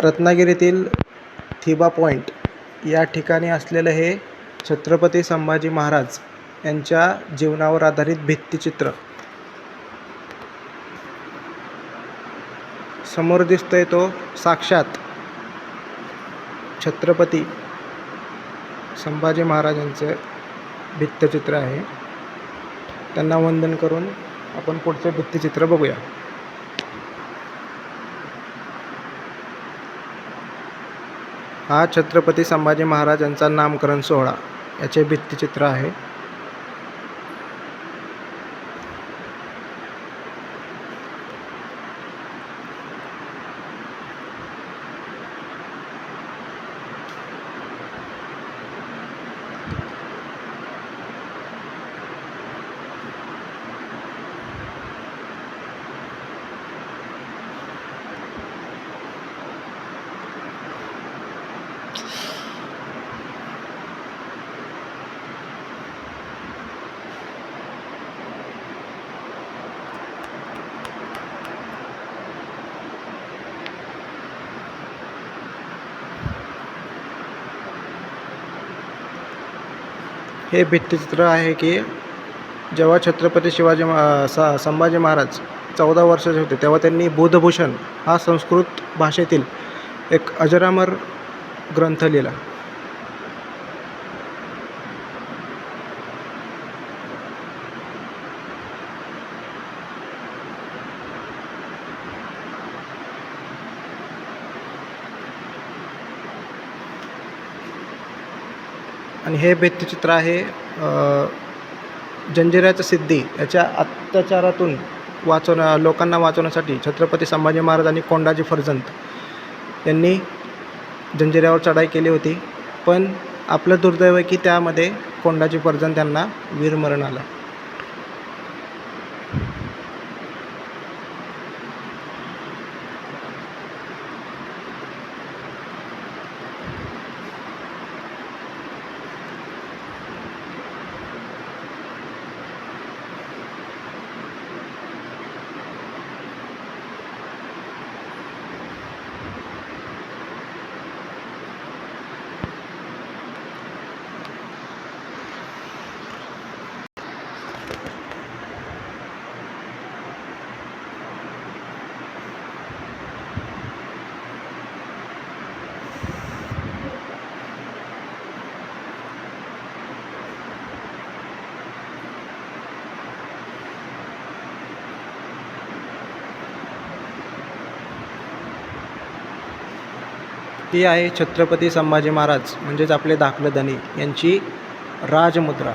रत्नागिरीतील थिबा पॉईंट या ठिकाणी असलेलं हे छत्रपती संभाजी महाराज यांच्या जीवनावर आधारित भित्तिचित्र. समोर दिसतोय तो साक्षात छत्रपती संभाजी महाराजांचं भित्तिचित्र आहे. त्यांना वंदन करून आपण पुढचे भित्तिचित्र बघूया. हा छत्रपती संभाजी महाराजांचा नामकरण सोहळा याचे भित्तिचित्र आहे. हे भित्तिचित्र आहे की जेव्हा छत्रपती संभाजी महाराज 14 वर्षाचे होते तेव्हा त्यांनी बुधभूषण हा संस्कृत भाषेतील एक अजरामर ग्रंथ लिहिला. आणि हे भित्तिचित्र आहे जंजिऱ्याच्या सिद्धी याच्या अत्याचारातून लोकांना वाचवण्यासाठी छत्रपती संभाजी महाराज आणि कोंडाजी फर्जंद यांनी जंजिऱ्यावर चढाई केली होती. पण आपलं दुर्दैव आहे की त्यामध्ये कोंडाजी फर्जंद यांना वीरमरण आलं. ही आहे छत्रपती संभाजी महाराज म्हणजेच आपले धाकले धनी यांची राजमुद्रा.